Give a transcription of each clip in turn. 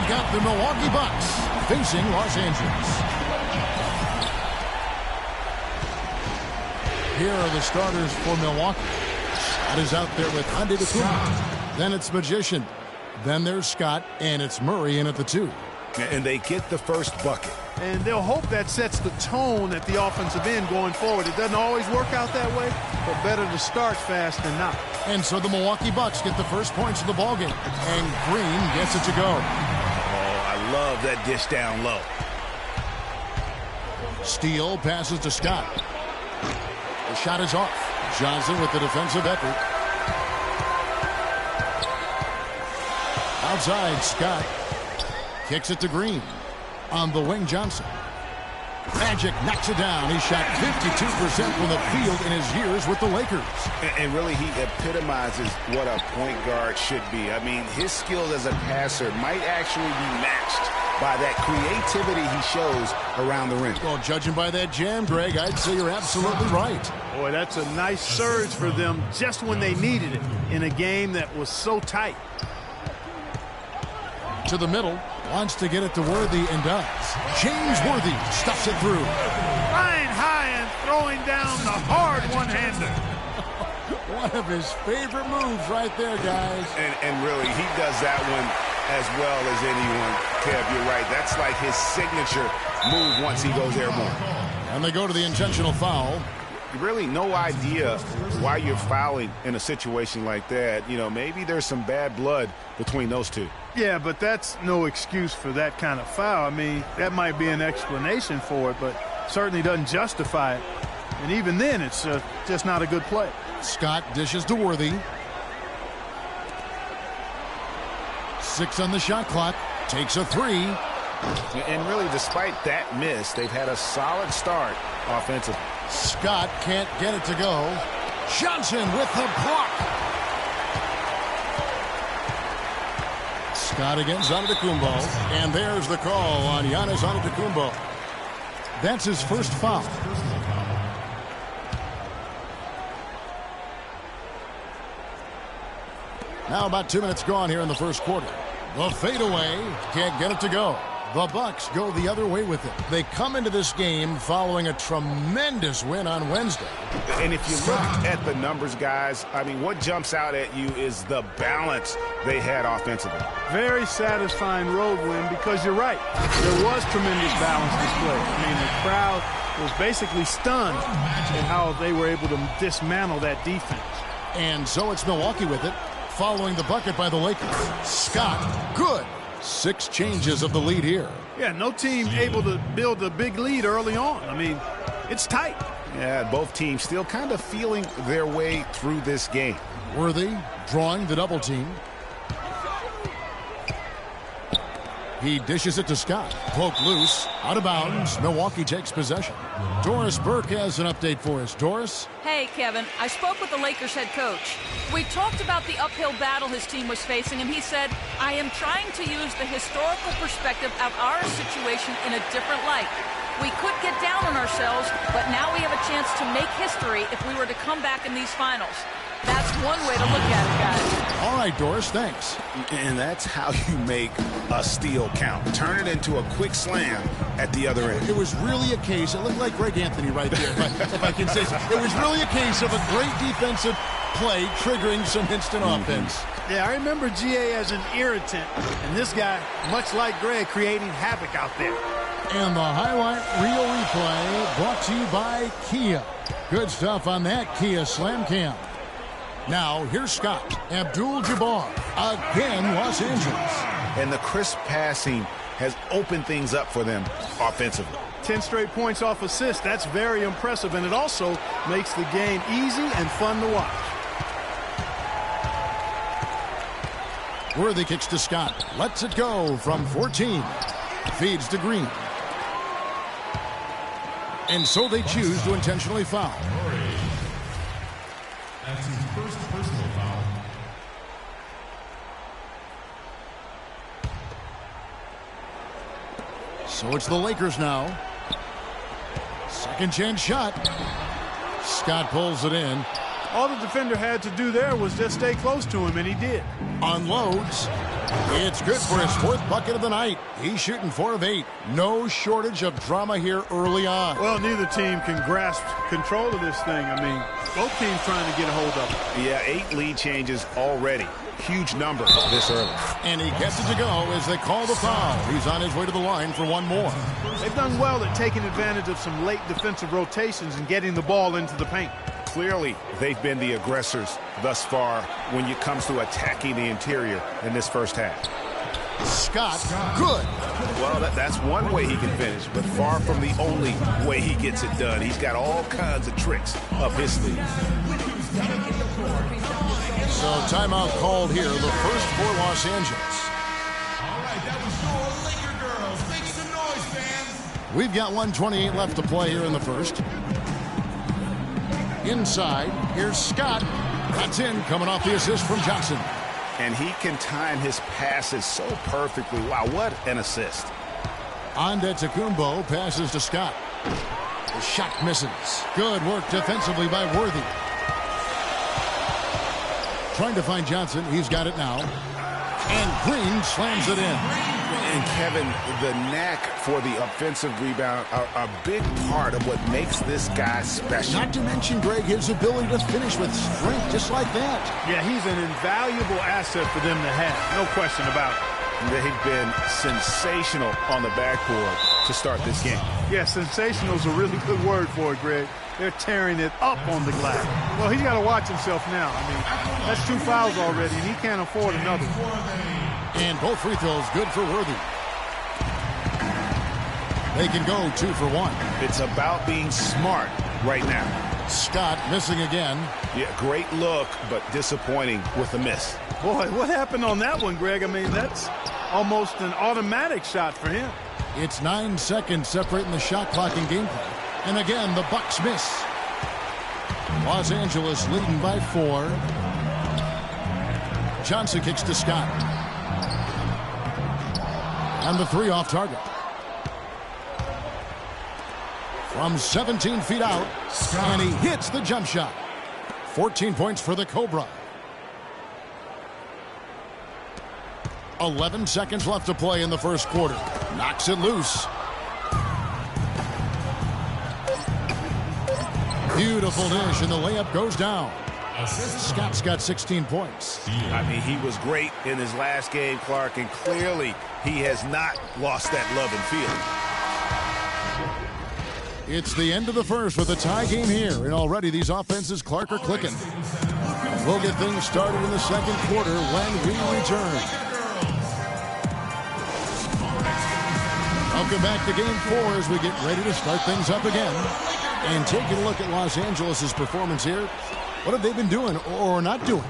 We've got the Milwaukee Bucks facing Los Angeles. Here are the starters for Milwaukee. Scott is out there with Antetokounmpo. Then it's Magician. Then there's Scott, and it's Murray in at the 2. And they get the first bucket. And they'll hope that sets the tone at the offensive end going forward. It doesn't always work out that way, but better to start fast than not. And so the Milwaukee Bucks get the first points of the ballgame. And Green gets it to go. Oh, I love that dish down low. Steele passes to Scott. The shot is off. Johnson with the defensive effort. Outside, Scott kicks it to Green. On the wing, Johnson. Magic knocks it down. He shot 52% from the field in his years with the Lakers. And really, he epitomizes what a point guard should be. I mean, his skills as a passer might actually be matched by that creativity he shows around the rim. Well, judging by that jam, Greg, I'd say you're absolutely right. Boy, that's a nice surge for them just when they needed it in a game that was so tight. To the middle, wants to get it to Worthy and does. James Worthy stuffs it through. Flying high and throwing down the hard one-hander. One of his favorite moves right there, guys. And really, he does that one as well as anyone. Kev, you're right. That's like his signature move once he goes airborne. And they go to the intentional foul. Really no idea why you're fouling in a situation like that. You know, maybe there's some bad blood between those two. Yeah, but that's no excuse for that kind of foul. I mean, that might be an explanation for it, but certainly doesn't justify it. And even then, it's just not a good play. Scott dishes to Worthy. 6 on the shot clock. Takes a 3. And really, despite that miss, they've had a solid start offensively. Scott can't get it to go. Johnson with the block. Scott against Antetokounmpo. And there's the call on Giannis Antetokounmpo. That's his first foul. Now about 2 minutes gone here in the first quarter. The fadeaway can't get it to go. The Bucks go the other way with it. They come into this game following a tremendous win on Wednesday. And if you look at the numbers, guys, I mean, what jumps out at you is the balance they had offensively. Very satisfying road win because you're right. There was tremendous balance displayed. I mean, the crowd was basically stunned at how they were able to dismantle that defense. And so it's Milwaukee with it, following the bucket by the Lakers. Scott, good. 6 changes of the lead here. Yeah, no team able to build a big lead early on. I mean, it's tight. Yeah, both teams still kind of feeling their way through this game. Worthy drawing the double team. He dishes it to Scott. Poke loose, out of bounds. Milwaukee takes possession. Doris Burke has an update for us. Doris? Hey, Kevin. I spoke with the Lakers head coach. We talked about the uphill battle his team was facing, and he said, I am trying to use the historical perspective of our situation in a different light. We could get down on ourselves, but now we have a chance to make history if we were to come back in these finals. That's one way to look at it, guys. All right, Doris, thanks. And that's how you make a steal count. Turn it into a quick slam at the other end. It was really a case, it looked like Greg Anthony right there, if I can say so. It was really a case of a great defensive play triggering some instant offense. Yeah, I remember GA as an irritant, and this guy, much like Greg, creating havoc out there. And the highlight reel replay brought to you by Kia. Good stuff on that Kia Slam Cam. Now, here's Scott. Abdul-Jabbar. Again, Los Angeles. And the crisp passing has opened things up for them offensively. 10 straight points off assists. That's very impressive, and it also makes the game easy and fun to watch. Worthy kicks to Scott. Lets it go from 14. Feeds to Green. And so they choose to intentionally foul. That's his first personal foul. So it's the Lakers now. Second chance shot. Scott pulls it in. All the defender had to do there was just stay close to him, and he did. Unloads. It's good for his 4th bucket of the night. He's shooting 4 of 8. No shortage of drama here early on. Well, neither team can grasp control of this thing. I mean, both teams trying to get a hold of it. Yeah, 8 lead changes already. Huge number this early. And he gets it to go as they call the foul. He's on his way to the line for one more. They've done well at taking advantage of some late defensive rotations and getting the ball into the paint. Clearly, they've been the aggressors thus far when it comes to attacking the interior in this first half. Scott, good. Well, that's one way he can finish, but far from the only way he gets it done. He's got all kinds of tricks up his sleeve. So timeout called here, the first for Los Angeles. All right, that was your Laker girls. Make some noise, fans. We've got 1:28 left to play here in the first. Inside, here's Scott. That's in, coming off the assist from Johnson. And he can time his passes so perfectly. Wow, what an assist. Antetokounmpo passes to Scott. The shot misses. Good work defensively by Worthy. Trying to find Johnson. He's got it now. And Green slams it in. And Kevin, the knack for the offensive rebound are a big part of what makes this guy special. Not to mention, Greg, his ability to finish with strength just like that. Yeah, he's an invaluable asset for them to have. No question about it. They've been sensational on the backboard to start this game. Yeah, sensational is a really good word for it, Greg. They're tearing it up on the glass. Well, he's got to watch himself now. I mean, that's 2 fouls already, and he can't afford another one. And both free throws good for Worthy. They can go 2 for 1. It's about being smart right now. Scott missing again. Yeah, great look, but disappointing with a miss. Boy, what happened on that one, Greg? I mean, that's almost an automatic shot for him. It's 9 seconds separating the shot clock and gameplay. And again, the Bucks miss. Los Angeles leading by 4. Johnson kicks to Scott. And the 3 off target. From 17 feet out, and he hits the jump shot. 14 points for the Cobra. 11 seconds left to play in the first quarter. Knocks it loose. Beautiful dish, and the layup goes down. Scott's got 16 points. I mean, he was great in his last game, Clark, and clearly he has not lost that love and feeling. It's the end of the first with a tie game here, and already these offenses, Clark, are clicking. We'll get things started in the second quarter when we return. Welcome back to Game 4 as we get ready to start things up again. And taking a look at Los Angeles' performance here, what have they been doing or not doing?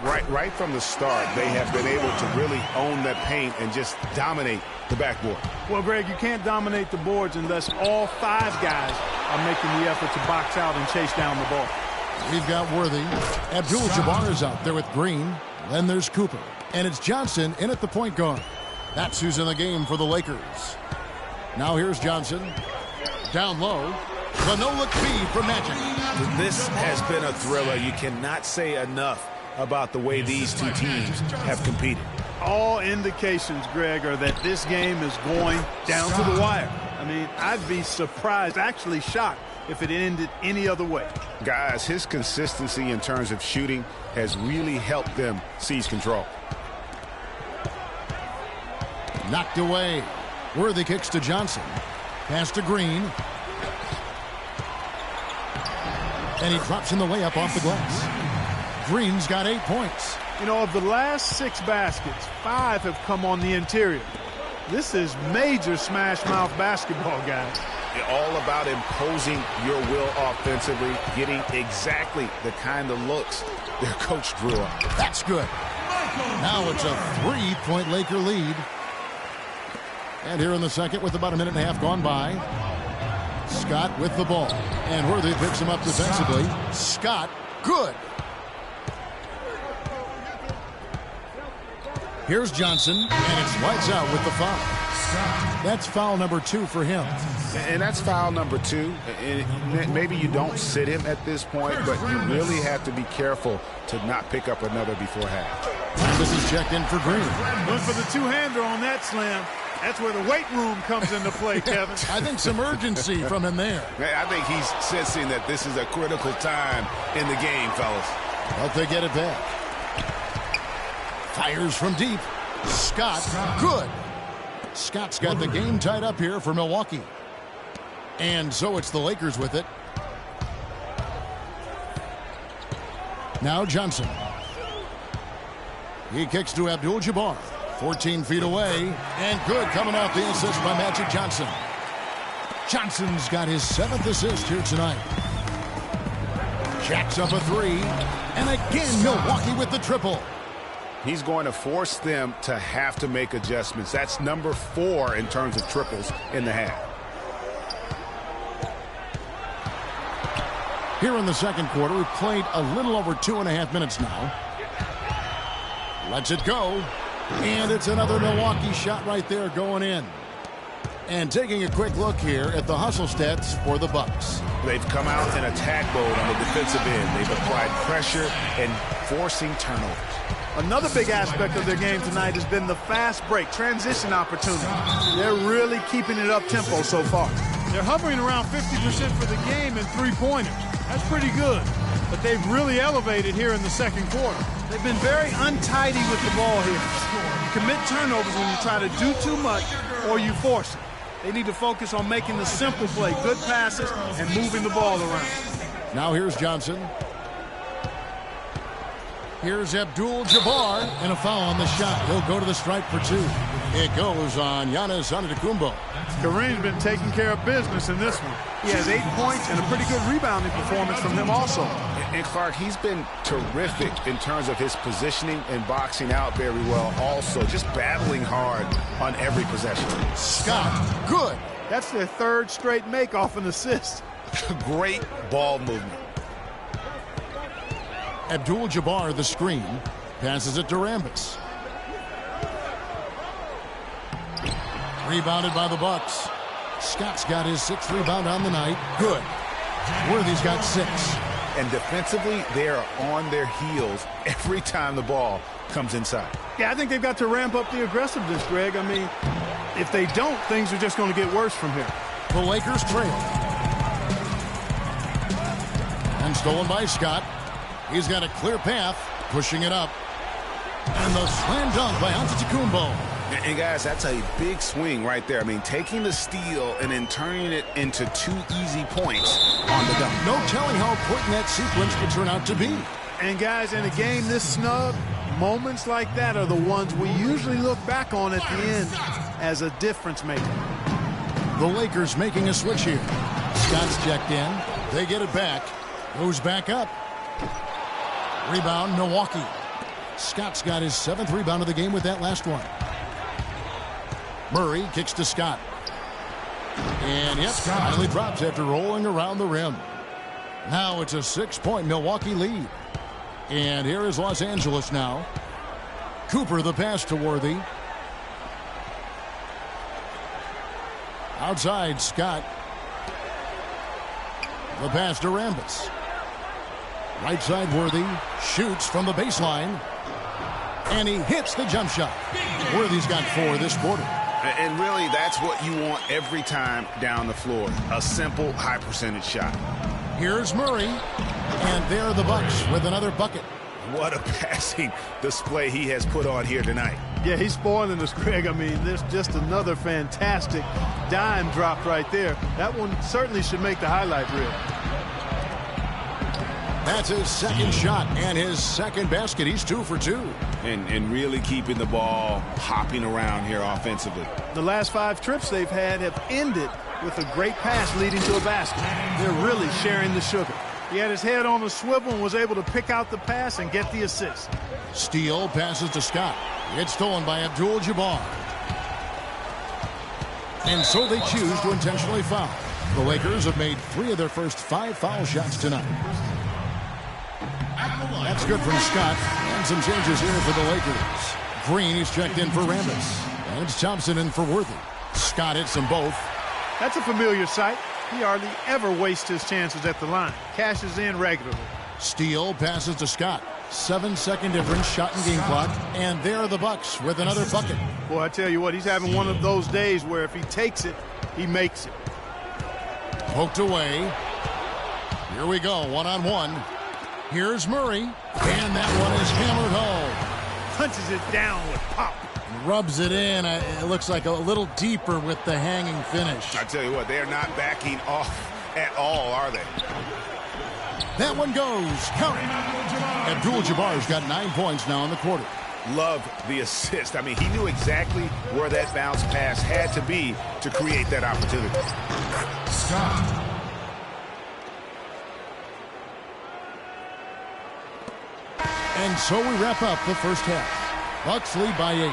Right from the start, they have been able to really own that paint and just dominate the backboard. Well, Greg, you can't dominate the boards unless all 5 guys are making the effort to box out and chase down the ball. We've got Worthy. Abdul-Jabbar is out there with Green. Then there's Cooper. And it's Johnson in at the point guard. That's who's in the game for the Lakers. Now here's Johnson. Down low. The no-look feed from Magic. This has been a thriller. You cannot say enough about the way these two teams have competed. All indications, Greg, are that this game is going down to the wire. I mean, I'd be surprised, actually shocked, if it ended any other way. Guys, his consistency in terms of shooting has really helped them seize control. Knocked away. Worthy kicks to Johnson. Pass to Green. And he drops in the layup off the glass. Green's got 8 points. You know, of the last 6 baskets, 5 have come on the interior. This is major smash-mouth basketball, guys. All about imposing your will offensively, getting exactly the kind of looks their coach drew up. That's good. Now it's a 3-point Laker lead. And here in the second with about a minute and a half gone by. Scott with the ball. And Worthy picks him up defensively. Scott, good. Here's Johnson, and it's lights out with the foul. That's foul number 2 for him. And that's foul number 2. And maybe you don't sit him at this point, but you really have to be careful to not pick up another before half. And this is checked in for Green. Went for the two-hander on that slam. That's where the weight room comes into play, Kevin. I think some urgency from him there. I think he's sensing that this is a critical time in the game, fellas. But they get it back. Fires from deep. Scott, good. Scott's got the game tied up here for Milwaukee. And so it's the Lakers with it. Now Johnson. He kicks to Abdul-Jabbar. 14 feet away. And good coming off the assist by Magic Johnson. Johnson's got his 7th assist here tonight. Jacks up a 3. And again, Milwaukee with the triple. He's going to force them to have to make adjustments. That's number 4 in terms of triples in the half. Here in the second quarter, we've played a little over 2.5 minutes now. Lets it go. And it's another Milwaukee shot right there going in. And taking a quick look here at the hustle stats for the Bucks. They've come out in attack mode on the defensive end. They've applied pressure and forcing turnovers. Another big aspect of their game tonight has been the fast break, transition opportunity. They're really keeping it up-tempo so far. They're hovering around 50% for the game in three-pointers. That's pretty good. But they've really elevated here in the second quarter. They've been very untidy with the ball here. You commit turnovers when you try to do too much or you force it. They need to focus on making the simple play, good passes, and moving the ball around. Now here's Johnson. Here's Abdul-Jabbar, and a foul on the shot. He'll go to the stripe for 2. It goes on Giannis Antetokounmpo. Kareem's been taking care of business in this one. He has 8 points and a pretty good rebounding performance from him also. And Clark, he's been terrific in terms of his positioning and boxing out very well also. Just battling hard on every possession. Scott, good. That's their 3rd straight make off an assist. Great ball movement. Abdul-Jabbar, the screen, passes it to Rambis. Rebounded by the Bucks. Scott's got his 6th rebound on the night. Good. Worthy's got 6. And defensively, they are on their heels every time the ball comes inside. Yeah, I think they've got to ramp up the aggressiveness, Greg. I mean, if they don't, things are just going to get worse from here. The Lakers trail. And stolen by Scott. He's got a clear path, pushing it up. And the slam dunk by Antetokounmpo. And guys, that's a big swing right there. I mean, taking the steal and then turning it into 2 easy points on the dunk. No telling how important that sequence could turn out to be. And guys, in a game this snug, moments like that are the ones we usually look back on at the end as a difference maker. The Lakers making a switch here. Scott's checked in. They get it back. Goes back up. Rebound, Milwaukee. Scott's got his 7th rebound of the game with that last one. Murray kicks to Scott. And yep, finally drops after rolling around the rim. Now it's a 6-point Milwaukee lead. And here is Los Angeles now. Cooper the pass to Worthy. Outside, Scott. The pass to Rambis. Right side, Worthy shoots from the baseline. And he hits the jump shot. Worthy's got 4 this quarter. And really, that's what you want every time down the floor. A simple, high-percentage shot. Here's Murray. And there are the Bucks with another bucket. What a passing display he has put on here tonight. Yeah, he's spoiling us, Greg. I mean, there's just another fantastic dime drop right there. That one certainly should make the highlight reel. That's his 2nd shot and his 2nd basket. He's 2 for 2. And really keeping the ball hopping around here offensively. The last 5 trips they've had have ended with a great pass leading to a basket. They're really sharing the sugar. He had his head on a swivel and was able to pick out the pass and get the assist. Steele passes to Scott. It's stolen by Abdul-Jabbar. And so they choose to intentionally foul. The Lakers have made 3 of their first 5 foul shots tonight. That's good from Scott. And some changes here for the Lakers. Green is checked in for Rambis. And it's Thompson in for Worthy. Scott hits them both. That's a familiar sight. He hardly ever wastes his chances at the line. Cashes in regularly. Steele passes to Scott. 7-second difference, shot and game clock. And there are the Bucks with another bucket. Boy, I tell you what, he's having one of those days where if he takes it, he makes it. Poked away. Here we go, one-on-one. Here's Murray. And that one is hammered home. Punches it down with pop. Rubs it in. It looks like a little deeper with the hanging finish. I tell you what, they're not backing off at all, are they? That one goes. Count it. Abdul-Jabbar's got 9 points now in the quarter. Love the assist. I mean, he knew exactly where that bounce pass had to be to create that opportunity. Scott. And so we wrap up the first half. Bucks lead by 8.